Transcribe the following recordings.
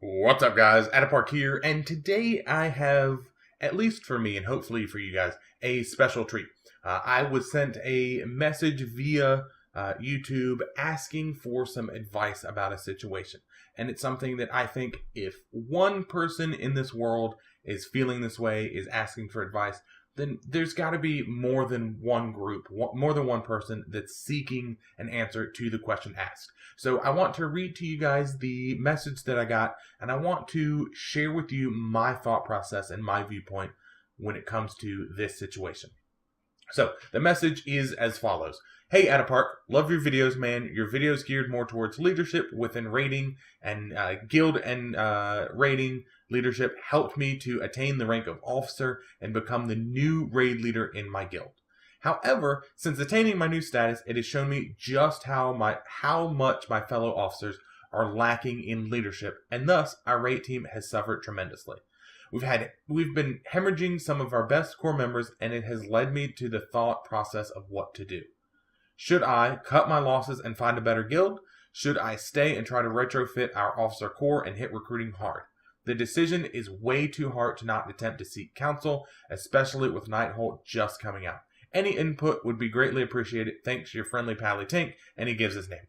What's up, guys? Adapark here, and today I have, at least for me and hopefully for you guys, a special treat. I was sent a message via YouTube asking for some advice about a situation, and it's something that I think if one person in this world is feeling this way, is asking for advice, then there's got to be more than one group, more than one person that's seeking an answer to the question asked. So I want to read to you guys the message that I got, and I want to share with you my thought process and my viewpoint when it comes to this situation. So the message is as follows. Hey, Adapark, love your videos, man. Your videos geared more towards leadership within raiding and guild and raiding leadership helped me to attain the rank of officer and become the new raid leader in my guild. However, since attaining my new status, it has shown me just how much my fellow officers are lacking in leadership, and thus our raid team has suffered tremendously. We've been hemorrhaging some of our best core members, and it has led me to the thought process of what to do. Should I cut my losses and find a better guild? Should I stay and try to retrofit our officer core and hit recruiting hard? The decision is way too hard to not attempt to seek counsel, especially with Nighthold just coming out. Any input would be greatly appreciated. Thanks, your friendly pally Tank, and he gives his name.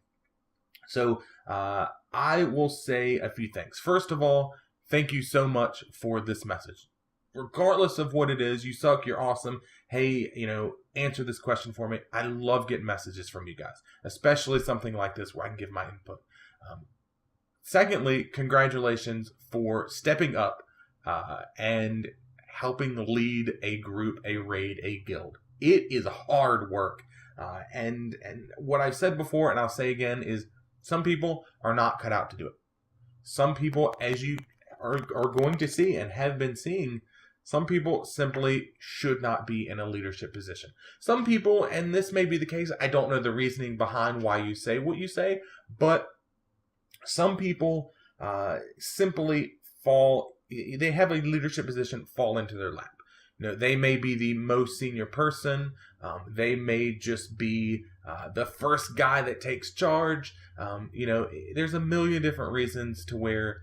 So I will say a few things. First of all, thank you so much for this message. Regardless of what it is, you suck, you're awesome. Hey, answer this question for me. I love getting messages from you guys, especially something like this where I can give my input. Secondly, congratulations for stepping up and helping lead a group, a raid, a guild. It is hard work. And what I've said before, and I'll say again, is some people are not cut out to do it. Some people, as you are going to see and have been seeing, some people simply should not be in a leadership position. Some people, and this may be the case, I don't know the reasoning behind why you say what you say, but some people simply they have a leadership position fall into their lap. They may be the most senior person. They may just be the first guy that takes charge. There's a million different reasons to where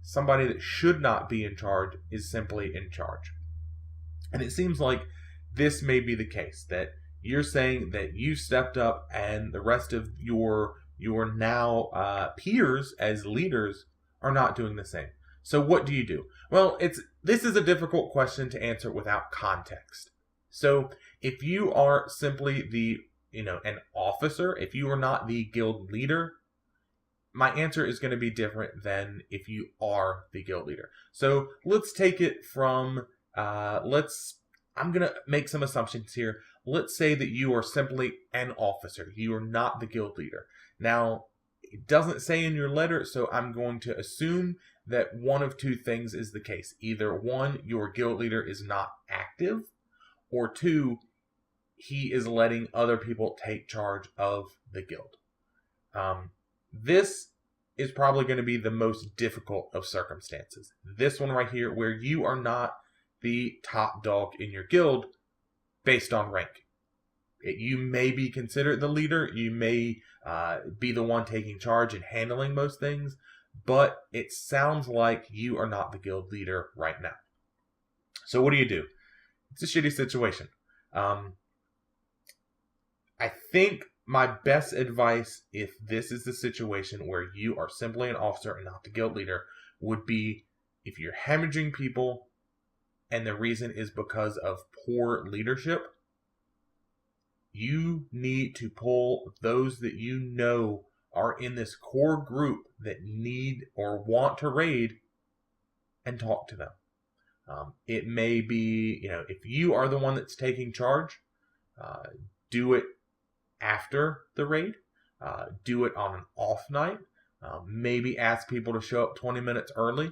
somebody that should not be in charge is simply in charge. And it seems like this may be the case, that you're saying that you stepped up and the rest of your now peers as leaders are not doing the same. So what do you do? Well, this is a difficult question to answer without context. So if you are simply an officer, if you are not the guild leader, my answer is going to be different than if you are the guild leader. So let's take it from, I'm going to make some assumptions here. Let's say that you are simply an officer. You are not the guild leader. Now, it doesn't say in your letter, so I'm going to assume that one of two things is the case. Either one, your guild leader is not active, or two, he is letting other people take charge of the guild. This is probably going to be the most difficult of circumstances. This one right here, where you are not the top dog in your guild based on rank. You may be considered the leader. You may be the one taking charge and handling most things, but it sounds like you are not the guild leader right now. So what do you do? It's a shitty situation. I think my best advice, if this is the situation where you are simply an officer and not the guild leader, would be if you're hemorrhaging people and the reason is because of poor leadership, you need to pull those that you know are in this core group that need or want to raid and talk to them. It may be, if you are the one that's taking charge, do it after the raid. Do it on an off night. Maybe ask people to show up 20 minutes early.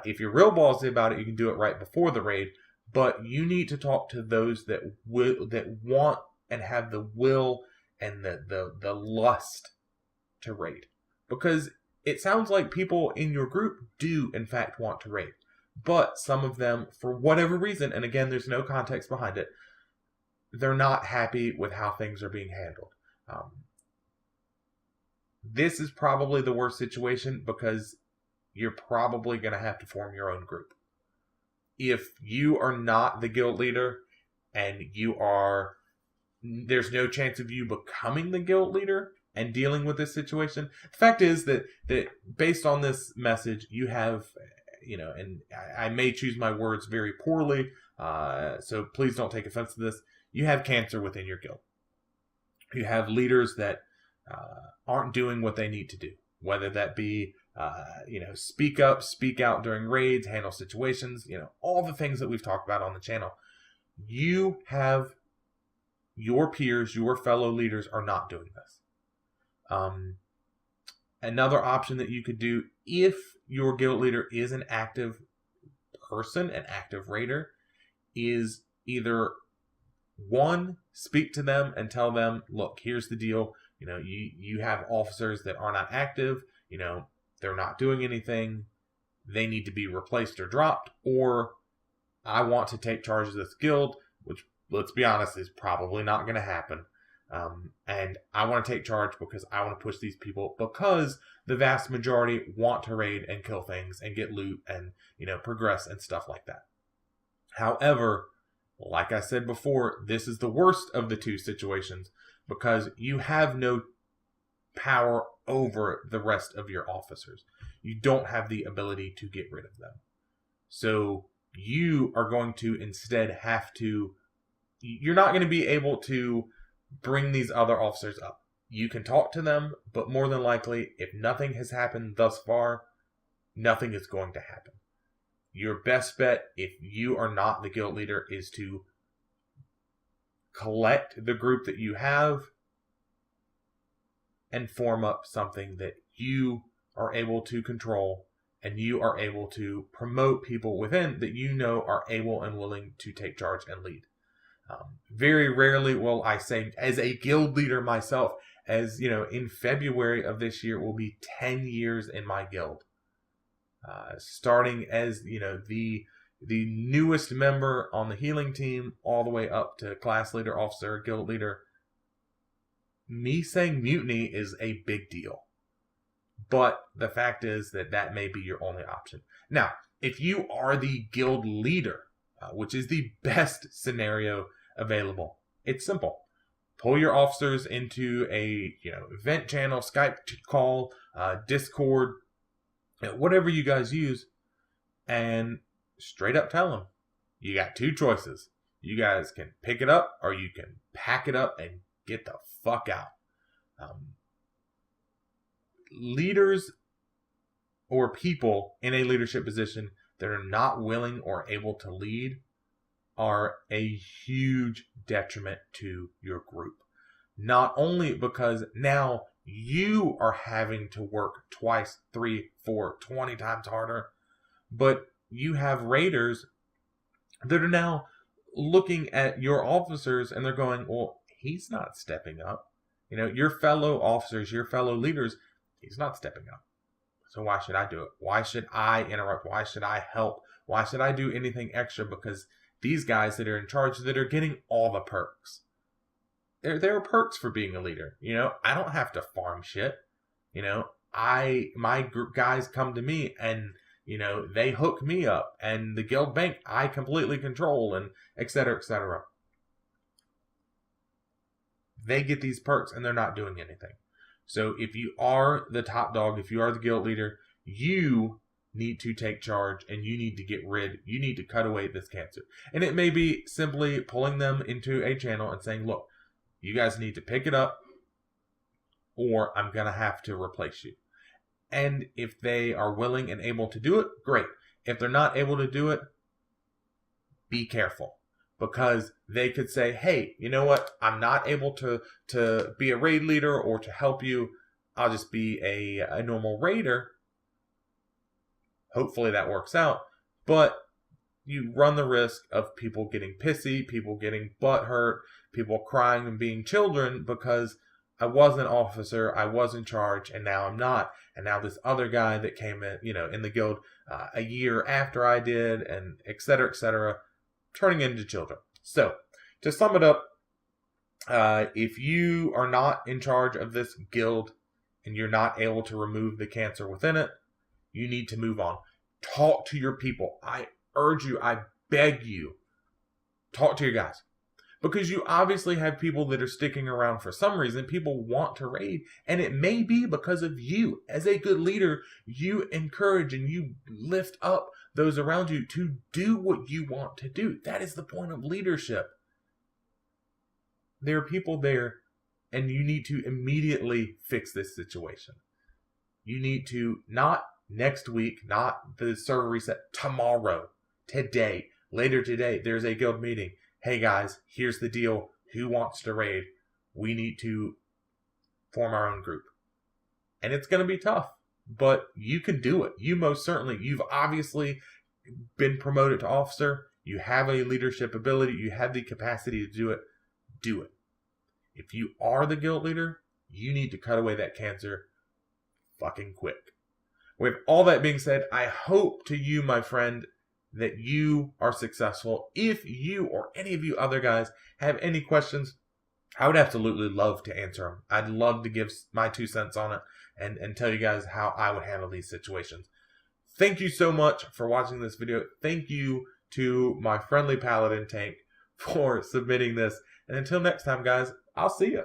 If you're real ballsy about it, you can do it right before the raid. But you need to talk to those that want and have the will and the lust to raid. Because it sounds like people in your group do, in fact, want to raid. But some of them, for whatever reason, and again, there's no context behind it, they're not happy with how things are being handled. This is probably the worst situation because you're probably going to have to form your own group. If you are not the guild leader and there's no chance of you becoming the guild leader and dealing with this situation. The fact is that based on this message, you have, and I may choose my words very poorly, so please don't take offense to this. You have cancer within your guild. You have leaders that aren't doing what they need to do, whether that be, speak up, speak out during raids, handle situations, all the things that we've talked about on the channel. You have your peers, your fellow leaders are not doing this. Another option that you could do, if your guild leader is an active person, an active raider, is either one, speak to them and tell them, look, here's the deal. You have officers that are not active. They're not doing anything. They need to be replaced or dropped. Or I want to take charge of this guild, which, let's be honest, is probably not going to happen. And I want to take charge because I want to push these people, because the vast majority want to raid and kill things and get loot and, progress and stuff like that. However, like I said before, this is the worst of the two situations because you have no power over the rest of your officers. You don't have the ability to get rid of them. So you are going to instead you're not going to be able to bring these other officers up. You can talk to them, but more than likely, if nothing has happened thus far, nothing is going to happen. Your best bet, if you are not the guild leader, is to collect the group that you have and form up something that you are able to control and you are able to promote people within that are able and willing to take charge and lead. Very rarely will I say, as a guild leader myself, in February of this year, it will be 10 years in my guild. Starting as, the newest member on the healing team, all the way up to class leader, officer, guild leader. Me saying mutiny is a big deal. But the fact is that may be your only option. Now, if you are the guild leader, which is the best scenario available, it's simple. Pull your officers into a event channel, Skype call, Discord, whatever you guys use, and straight up tell them, you got two choices. You guys can pick it up or you can pack it up and get the fuck out. Leaders or people in a leadership position that are not willing or able to lead are a huge detriment to your group. Not only because now you are having to work twice, 3, 4, 20 times harder, but you have raiders that are now looking at your officers and they're going, well, he's not stepping up. Your fellow officers, your fellow leaders, he's not stepping up. So why should I do it? Why should I interrupt? Why should I help? Why should I do anything extra? Because these guys that are in charge, that are getting all the perks. There are perks for being a leader. I don't have to farm shit. My group guys come to me and, they hook me up, and the guild bank I completely control, and et cetera, et cetera. They get these perks and they're not doing anything. So if you are the top dog, if you are the guild leader, you need to take charge and you need to cut away this cancer. And it may be simply pulling them into a channel and saying, look, you guys need to pick it up or I'm going to have to replace you. And if they are willing and able to do it, great. If they're not able to do it, be careful. Because they could say, hey, you know what? I'm not able to be a raid leader or to help you. I'll just be a normal raider. Hopefully that works out. But you run the risk of people getting pissy, people getting butthurt, people crying and being children because I was an officer, I was in charge, and now I'm not. And now this other guy that came in, in the guild a year after I did, and et cetera, turning into children. So, to sum it up, if you are not in charge of this guild and you're not able to remove the cancer within it, You need to move on. Talk to your people. I urge you, I beg you, talk to your guys. Because you obviously have people that are sticking around for some reason. People want to raid, and it may be because of you. As a good leader, you encourage and you lift up those around you to do what you want to do. That is the point of leadership. There are people there, and you need to immediately fix this situation. You need to, not next week, not the server reset, tomorrow, today, later today, there's a guild meeting. Hey guys, here's the deal. Who wants to raid? We need to form our own group. And it's going to be tough, but you can do it. You most certainly, you've obviously been promoted to officer. You have a leadership ability. You have the capacity to do it. Do it. If you are the guild leader, you need to cut away that cancer fucking quick. With all that being said, I hope to you, my friend, that you are successful. If you or any of you other guys have any questions, I would absolutely love to answer them. I'd love to give my 2 cents on it and tell you guys how I would handle these situations. Thank you so much for watching this video. Thank you to my friendly paladin tank for submitting this. And until next time, guys, I'll see you.